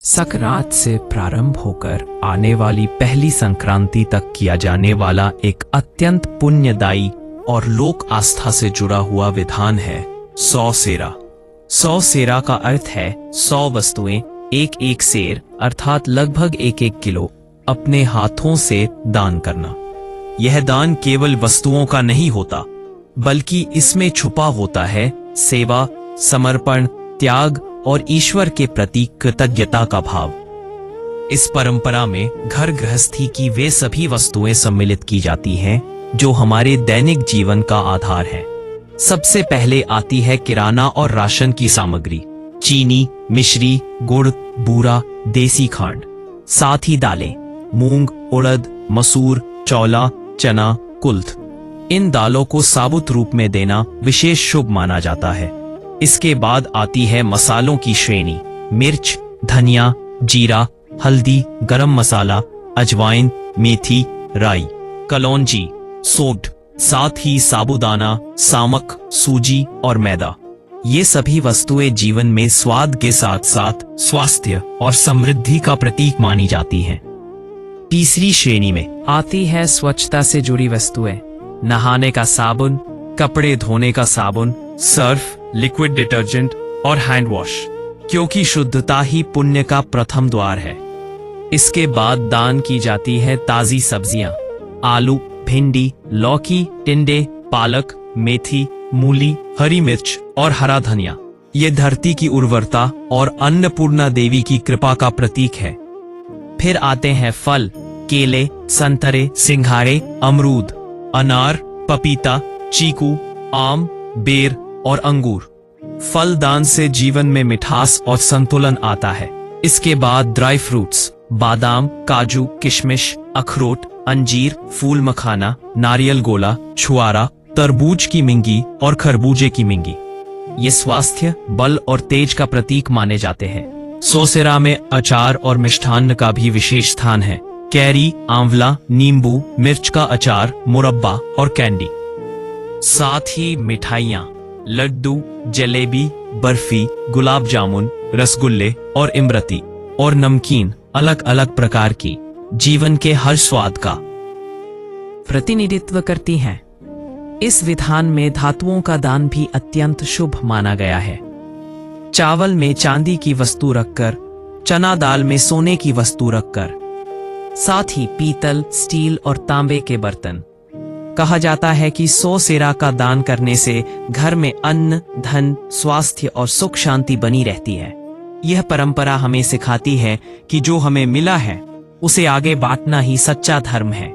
संक्रांत से प्रारंभ होकर आने वाली पहली संक्रांति तक किया जाने वाला एक अत्यंत पुण्यदायी और लोक आस्था से जुड़ा हुआ विधान है 100 सेरा। 100 सेरा का अर्थ है 100 वस्तुएं एक एक सेर अर्थात लगभग 1-1 किलो अपने हाथों से दान करना। यह दान केवल वस्तुओं का नहीं होता बल्कि इसमें छुपा होता है सेवा, समर्पण, त्याग और ईश्वर के प्रति कृतज्ञता का भाव। इस परंपरा में घर गृहस्थी की वे सभी वस्तुएं सम्मिलित की जाती हैं जो हमारे दैनिक जीवन का आधार है। सबसे पहले आती है किराना और राशन की सामग्री, चीनी, मिश्री, गुड़, बूरा, देसी खांड, साथ ही दालें, मूंग, उड़द, मसूर, चौला, चना, कुल्थ। इन दालों को साबुत रूप में देना विशेष शुभ माना जाता है। इसके बाद आती है मसालों की श्रेणी, मिर्च, धनिया, जीरा, हल्दी, गरम मसाला, अजवाइन, मेथी, राई, कलौंजी, सोंठ, साथ ही साबूदाना, सामक, सूजी और मैदा। ये सभी वस्तुएं जीवन में स्वाद के साथ साथ स्वास्थ्य और समृद्धि का प्रतीक मानी जाती हैं। तीसरी श्रेणी में आती है स्वच्छता से जुड़ी वस्तुएं, नहाने का साबुन, कपड़े धोने का साबुन, सर्फ, लिक्विड डिटर्जेंट और हैंड वॉश, क्योंकि शुद्धता ही पुण्य का प्रथम द्वार है। इसके बाद दान की जाती है ताजी सब्जियां, आलू, भिंडी, लौकी, टिंडे, पालक, मेथी, मूली, हरी मिर्च और हरा धनिया। ये धरती की उर्वरता और अन्नपूर्णा देवी की कृपा का प्रतीक है। फिर आते हैं फल, केले, संतरे, सिंघाड़े, अमरूद, अनार, पपीता, चीकू, आम, बेर और अंगूर। फल दान से जीवन में मिठास और संतुलन आता है। इसके बाद ड्राई फ्रूट्स, बादाम, काजू, किशमिश, अखरोट, अंजीर, फूल मखाना, नारियल गोला, छुआरा, तरबूज की मिंगी और खरबूजे की मिंगी। ये स्वास्थ्य, बल और तेज का प्रतीक माने जाते हैं। 100 सेरा में अचार और मिष्ठान्न का भी विशेष स्थान है। कैरी, आंवला, नींबू, मिर्च का अचार, मुरब्बा और कैंडी। साथ ही मिठाइयाँ, लड्डू, जलेबी, बर्फी, गुलाब जामुन, रसगुल्ले और इमरती और नमकीन अलग अलग प्रकार की जीवन के हर स्वाद का प्रतिनिधित्व करती हैं। इस विधान में धातुओं का दान भी अत्यंत शुभ माना गया है। चावल में चांदी की वस्तु रखकर, चना दाल में सोने की वस्तु रखकर, साथ ही पीतल, स्टील और तांबे के बर्तन। कहा जाता है कि 100 सेरा का दान करने से घर में अन्न, धन, स्वास्थ्य और सुख शांति बनी रहती है। यह परंपरा हमें सिखाती है कि जो हमें मिला है उसे आगे बांटना ही सच्चा धर्म है।